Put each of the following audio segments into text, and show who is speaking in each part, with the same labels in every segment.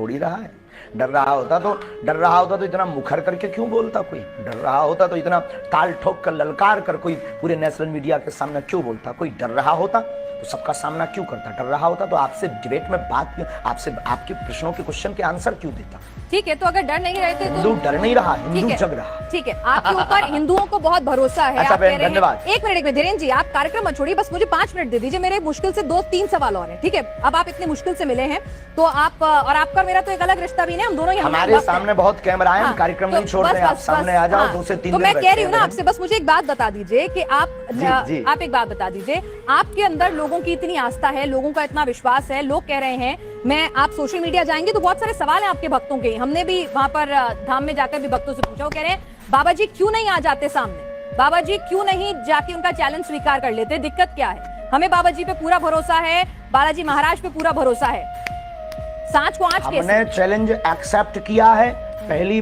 Speaker 1: थोड़ी रहा है। डर रहा होता तो इतना मुखर करके क्यों बोलता कोई? डर रहा होता तो इतना ताल ठोक कर ललकार कर कोई पूरे नेशनल मीडिया के सामने क्यों बोलता? कोई डर रहा होता तो सबका सामना क्यों करता? डर रहा होता तो आपसे डिबेट में बात क्यों, आपसे आपके प्रश्नों के क्वेश्चन के आंसर क्यों देता?
Speaker 2: ठीक है, तो अगर डर नहीं रहते तो
Speaker 1: हिंदू डर नहीं रहा, हिंदू जग रहा।
Speaker 2: ठीक है, आपके ऊपर हिंदुओं को बहुत भरोसा है।
Speaker 1: अच्छा बहन,
Speaker 2: धन्यवाद। एक मिनट धीरेन्द्र जी, आप कार्यक्रम मत छोड़िए, बस मुझे 5 मिनट दे दीजिए। मेरे मुश्किल से 2-3 सवाल और हैं, ठीक है? अब आप इतने मुश्किल से मिले हैं तो आप और आपका मेरा तो एक अलग रिश्ता भी नहीं, हम दोनों
Speaker 1: हमारे सामने बहुत कैमरा है, कार्यक्रम नहीं छोड़ रहे, आप सामने आ जाओ। 2 से 3
Speaker 2: तो मैं कह रही हूँ ना आपसे, बस मुझे एक बात बता दीजिए कि आप एक बात बता दीजिए, आपके अंदर लोगों की इतनी आस्था है, लोगों का इतना विश्वास है, लोग कह रहे हैं, मैं आप सोशल मीडिया जाएंगे तो बहुत सारे सवाल हैं आपके भक्तों के। हमने भी वहां पर धाम में जाकर भी भक्तों से पूछा, वो कह रहे हैं बाबा जी क्यों नहीं आ जाते सामने, बाबा जी क्यों नहीं जाके उनका चैलेंज स्वीकार कर लेते, दिक्कत क्या है? हमें बाबा जी पे पूरा भरोसा है, बालाजी महाराज पे पूरा भरोसा है। सांच को आज
Speaker 1: हमने चैलेंज एक्सेप्ट किया है। पहली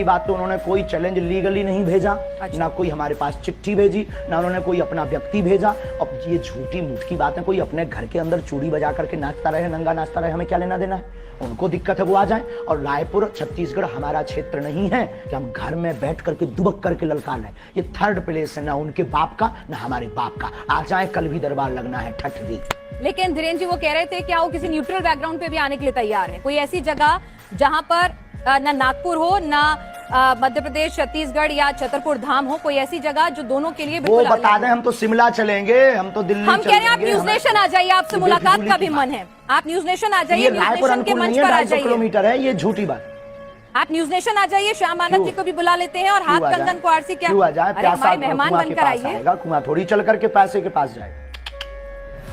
Speaker 1: बात तो उन्होंने कोई चैलेंज लीगली नहीं भेजा। अच्छा। ना कोई हमारे पास चिट्ठी भेजी, ना उन्होंने कोई अपना व्यक्ति भेजा। अब ये झूठी मूठी बात है, कोई अपने घर के अंदर चूड़ी बजा करके नाचता रहे, नंगा नाचता रहे, हमें क्या लेना देना है? उनको दिक्कत है वो आ जाए। और रायपुर छत्तीसगढ़ हमारा क्षेत्र नहीं है कि हम घर में बैठ करके दुबक करके ललकार रहे। ये 3rd प्लेस है, ना उनके बाप का ना हमारे बाप का। आ जाए, कल भी दरबार लगना है, ठठ दी।
Speaker 2: लेकिन धीरेन्द्र जी वो कह रहे थे क्या वो किसी न्यूट्रल बैकग्राउंड पे भी आने के लिए तैयार है? कोई ऐसी जगह जहां पर ना नागपुर हो, ना मध्य प्रदेश, छत्तीसगढ़ या छतरपुर धाम हो, कोई ऐसी जगह जो दोनों के लिए
Speaker 1: वो बता दें। हम तो शिमला चलेंगे, हम तो दिल्ली
Speaker 2: हम कह रहे हैं आप न्यूज नेशन आ जाइए, आपसे मुलाकात का भी मन है। आप न्यूज नेशन आ जाइए, न्यूज नेशन के मंच पर आ जाइए।
Speaker 1: किलोमीटर है, ये झूठी बात।
Speaker 2: आप न्यूज नेशन आ जाइए, श्याम आनंद जी को भी बुला लेते हैं और हाथ कंगन को आरसी क्या
Speaker 1: प्यासा
Speaker 2: मेहमान बनकर आइए।
Speaker 1: कुआं थोड़ी चल करके पैसे के पास जाएगा।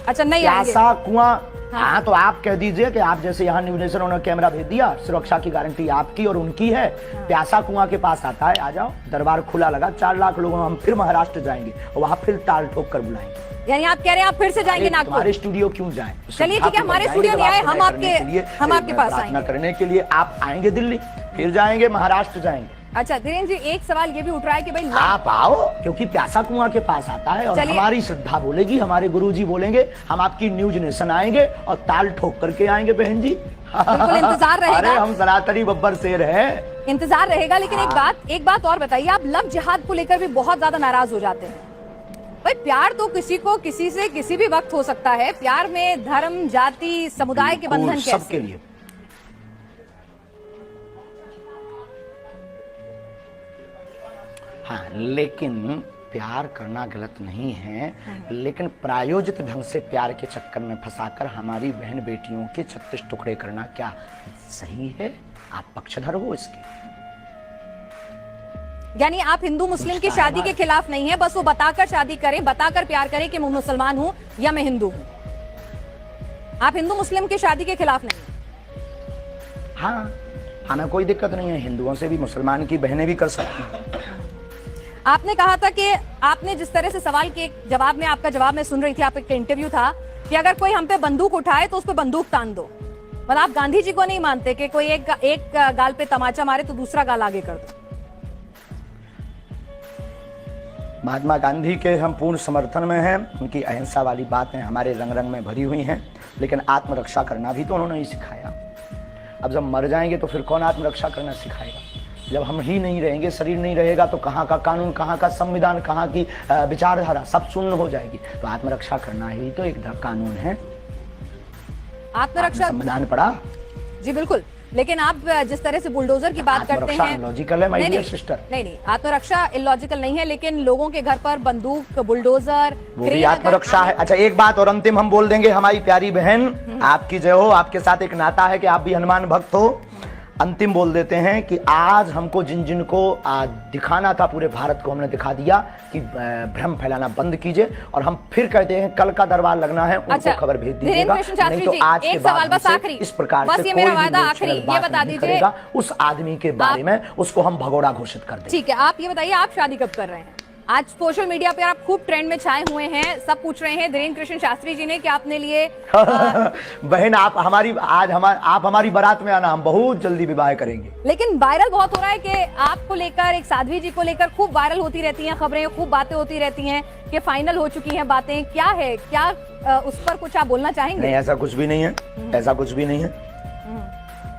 Speaker 2: अच्छा नहीं आएंगे
Speaker 1: कुआं। हाँ तो आप कह दीजिए कि आप जैसे यहाँ न्यूज नेशन उन्होंने कैमरा भेज दिया, सुरक्षा की गारंटी आपकी और उनकी है। प्यासा कुआं के पास आता है, आ जाओ, दरबार खुला लगा, 4 लाख लोगों हम फिर महाराष्ट्र जाएंगे और वहाँ फिर टाल ठोक कर बुलाएंगे।
Speaker 2: यानी आप कह रहे हैं आप फिर से जाएंगे नागपुर?
Speaker 1: हमारे स्टूडियो क्यों जाएं?
Speaker 2: चलिए ठीक है, हमारे स्टूडियो नहीं आए, हम आपके पास आएंगे
Speaker 1: करने के लिए। आप आएंगे दिल्ली, फिर जाएंगे महाराष्ट्र जाएंगे।
Speaker 2: अच्छा धीरेन्द्र जी, एक सवाल ये भी उठ रहा है कि भाई
Speaker 1: आप आओ, क्योंकि प्यासा कुआं के पास आता है और हमारी श्रद्धा बोलेगी, हमारे गुरुजी बोलेंगे, हम आपकी न्यूज नेशन आएंगे और ताल ठोक करके आएंगे बहन जी।
Speaker 2: बिल्कुल इंतजार रहेगा।
Speaker 1: अरे हम सनातनी बब्बर शेर हैं,
Speaker 2: इंतजार रहेगा। लेकिन एक बात और बताइए, आप लव जिहाद को लेकर भी बहुत ज्यादा नाराज हो जाते हैं। भाई प्यार तो किसी को किसी से किसी भी वक्त हो सकता है, प्यार में धर्म, जाति, समुदाय के बंधन कैसे?
Speaker 1: सबके लिए। हाँ, लेकिन प्यार करना गलत नहीं है, लेकिन प्रायोजित ढंग से प्यार के चक्कर में फंसाकर हमारी बहन बेटियों के 36 टुकड़े करना क्या सही है? आप पक्षधर हो इसके।
Speaker 2: यानी आप हिंदू मुस्लिम की शादी के खिलाफ नहीं है, बस वो बताकर शादी करें, बताकर प्यार करें कि मैं मुसलमान हूं या मैं हिंदू हूं। आप हिंदू मुस्लिम की शादी के खिलाफ नहीं है?
Speaker 1: हाँ, हमें कोई दिक्कत नहीं है, हिंदुओं से भी मुसलमान की बहनें भी कर सकती हैं।
Speaker 2: आपने कहा था कि आपने जिस तरह से सवाल के जवाब में, आपका जवाब मैं सुन रही थी, आपका इंटरव्यू था कि अगर कोई हम पे बंदूक उठाए तो उस पे बंदूक तान दो। मतलब आप गांधी जी को नहीं मानते कि कोई एक गाल पे तमाचा मारे तो दूसरा गाल आगे कर दो?
Speaker 1: महात्मा गांधी के हम पूर्ण समर्थन में हैं, उनकी अहिंसा वाली बातें हमारे रंग रंग में भरी हुई हैं, लेकिन आत्मरक्षा करना भी तो उन्होंने ही सिखाया। अब जब मर जाएंगे तो फिर कौन आत्मरक्षा करना सिखाएगा? जब हम ही नहीं रहेंगे, शरीर नहीं रहेगा, तो कहाँ का कानून, कहाँ का संविधान, कहाँ की विचारधारा सब शून्य हो जाएगी। तो आत्मरक्षा करना ही तो एक कानून है।
Speaker 2: आत्मरक्षा
Speaker 1: संविधान पढ़ा
Speaker 2: जी बिल्कुल, लेकिन आप जिस तरह से बुलडोजर की बात करते हैं,
Speaker 1: लॉजिकल है माय डियर सिस्टर।
Speaker 2: नहीं, आत्मरक्षा इलॉजिकल नहीं है, लेकिन लोगों के घर पर बंदूक, बुलडोजर,
Speaker 1: वो भी आत्मरक्षा है। अच्छा एक बात और अंतिम हम बोल देंगे, हमारी प्यारी बहन, आपकी जय हो, आपके साथ एक नाता है कि आप भी हनुमान भक्त हो। अंतिम बोल देते हैं कि आज हमको जिन को दिखाना था पूरे भारत को, हमने दिखा दिया कि भ्रम फैलाना बंद कीजिए। और हम फिर कहते हैं कल का दरबार लगना है, उनको खबर भेज दीजिएगा, नहीं तो आज के बाद इस प्रकार से कोई भी
Speaker 2: ये बता दीजिए
Speaker 1: उस आदमी के बारे में, उसको हम भगोड़ा घोषित कर देंगे।
Speaker 2: ठीक है, आप ये बताइए आप शादी कब कर रहे हैं? आज सोशल मीडिया पे आप खूब ट्रेंड में छाए हुए हैं, सब पूछ रहे हैं धीरेन्द्र कृष्ण शास्त्री जी ने कि आपने लिए
Speaker 1: बहन आप हमारी बारात में आना, हम बहुत जल्दी विवाह करेंगे।
Speaker 2: लेकिन वायरल बहुत हो रहा है कि आपको लेकर, एक साध्वी जी को लेकर खूब वायरल होती रहती हैं खबरें, खूब बातें होती रहती हैं कि फाइनल हो चुकी हैं बातें। क्या है, क्या उस पर कुछ आप बोलना चाहेंगे?
Speaker 1: नहीं, ऐसा कुछ भी नहीं है, ऐसा कुछ भी नहीं है।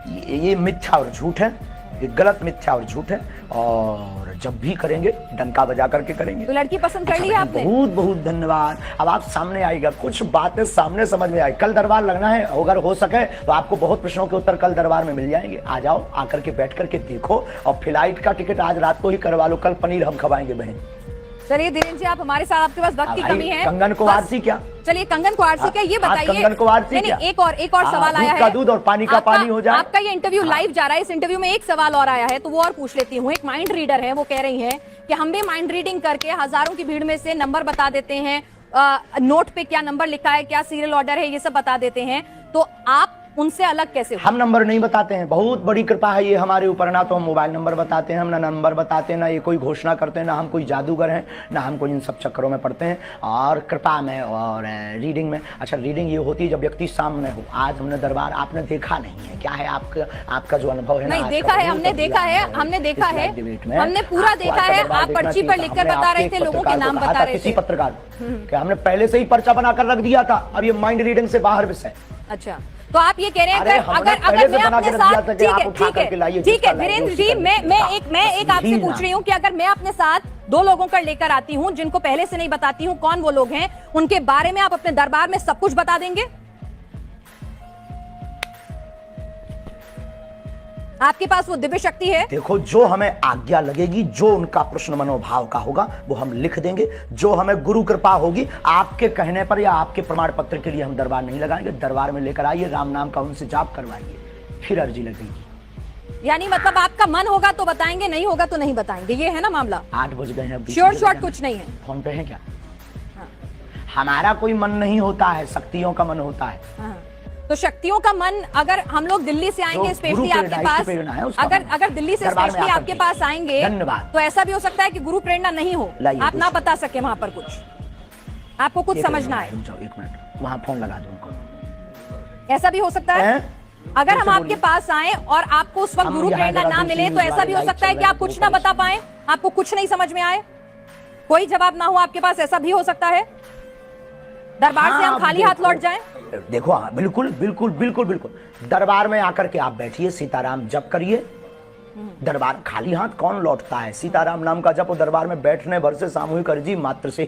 Speaker 1: ये मिथ्या और झूठ है, ये गलत मिथ्या और झूठ है, और जब भी करेंगे डंका बजा करके करेंगे।
Speaker 2: तो लड़की पसंद कर ली है आपने?
Speaker 1: बहुत बहुत धन्यवाद। अब आप सामने आएगा, कुछ बातें सामने समझ में आई। कल दरबार लगना है, अगर हो सके तो आपको बहुत प्रश्नों के उत्तर कल दरबार में मिल जाएंगे। आ जाओ, आकर के बैठ करके देखो, और फ्लाइट का टिकट आज रात को ही करवा लो, कल पनीर हम खवाएंगे बहन।
Speaker 2: चलिए धीरेन्द्र जी, आप हमारे साथ, आपके पास वक्त की कमी है।
Speaker 1: कंगन को आरसी क्या?
Speaker 2: चलिए, कंगन को आरसी क्या, ये बताइए।
Speaker 1: कंगन को आरसी क्या?
Speaker 2: एक और सवाल आया है।
Speaker 1: दूध का दूध और पानी का पानी हो जाए।
Speaker 2: आपका ये इंटरव्यू लाइव जा रहा है, इस इंटरव्यू में एक सवाल और आया है, तो वो और पूछ लेती हूँ। एक माइंड रीडर है, वो कह रही है कि हम भी माइंड रीडिंग करके हजारों की भीड़ में से नंबर बता देते हैं, नोट पे क्या नंबर लिखा है, क्या सीरियल ऑर्डर है, ये सब बता देते हैं, तो आप उनसे अलग कैसे हो?
Speaker 1: हम नंबर नहीं बताते हैं, बहुत बड़ी कृपा है ये हमारे ऊपर। ना तो हम मोबाइल नंबर बताते हैं, हम ना नंबर बताते हैं, ना ये कोई घोषणा करते हैं, ना हम कोई जादूगर हैं, ना हम कोई इन सब चक्करों में पड़ते हैं। और कृपा में और रीडिंग में, अच्छा रीडिंग ये होती है जब व्यक्ति सामने हो। आज हमने दरबार आपने देखा नहीं है, क्या है आपका जो अनुभव है?
Speaker 2: नहीं देखा है, हमने देखा है, हमने पूरा देखा है। आप पर्ची पर लिखकर बता रहे थे, लोगों के नाम बता रहे थे।
Speaker 1: किसी पत्रकार क्या हमने पहले से ही पर्चा बनाकर रख दिया था? अब ये माइंड रीडिंग से बाहर विषय।
Speaker 2: अच्छा, तो आप ये कह रहे हैं अगर मैं अपने साथ, ठीक है वीरेंद्र जी, मैं एक आपसे पूछ रही हूँ कि अगर मैं अपने साथ 2 लोगों का लेकर आती हूँ जिनको पहले से नहीं बताती हूँ कौन वो लोग हैं, उनके बारे में आप अपने दरबार में सब कुछ बता देंगे? आपके पास वो दिव्य शक्ति है?
Speaker 1: देखो, जो हमें आज्ञा लगेगी, जो उनका प्रश्न मनोभाव का होगा वो हम लिख देंगे। जो हमें गुरु कृपा होगी, आपके कहने पर या आपके प्रमाण पत्र के लिए हम दरबार नहीं लगाएंगे। दरबार में लेकर आइए, राम नाम का उनसे जाप करवाइए, फिर अर्जी लगेगी।
Speaker 2: यानी मतलब आपका मन होगा तो बताएंगे, नहीं होगा तो नहीं बताएंगे, ये है ना मामला?
Speaker 1: 8 बज गए हैं,
Speaker 2: श्योर शॉर्ट कुछ नहीं है।
Speaker 1: फोन पे है क्या? हमारा कोई मन नहीं होता है, शक्तियों का मन होता है।
Speaker 2: तो शक्तियों का मन, अगर हम लोग दिल्ली से आएंगे स्पेशली आपके पास, अगर दिल्ली से स्पेशली आपके पास आएंगे, तो ऐसा भी हो सकता है कि गुरु प्रेरणा नहीं हो, आप ना बता सके वहां पर कुछ, आपको कुछ समझना है।
Speaker 1: 1 मिनट, वहां फोन लगा दो उनको।
Speaker 2: ऐसा भी हो सकता है अगर हम आपके पास आए और आपको उस वक्त गुरु प्रेरणा ना मिले, तो ऐसा भी हो सकता है कि आप कुछ ना बता पाए, आपको कुछ नहीं समझ में आए, कोई जवाब ना हो आपके पास, ऐसा भी हो सकता है। दरबार से हम खाली हाथ लौट जाएं?
Speaker 1: देखो, हाँ, बिल्कुल बिल्कुल बिल्कुल बिल्कुल। दरबार में आकर के आप बैठिए, सीताराम जप करिए। दरबार खाली हाथ कौन लौटता है? सीताराम नाम का जप दरबार में बैठने भर से सामूहिक अर्जी मात्र से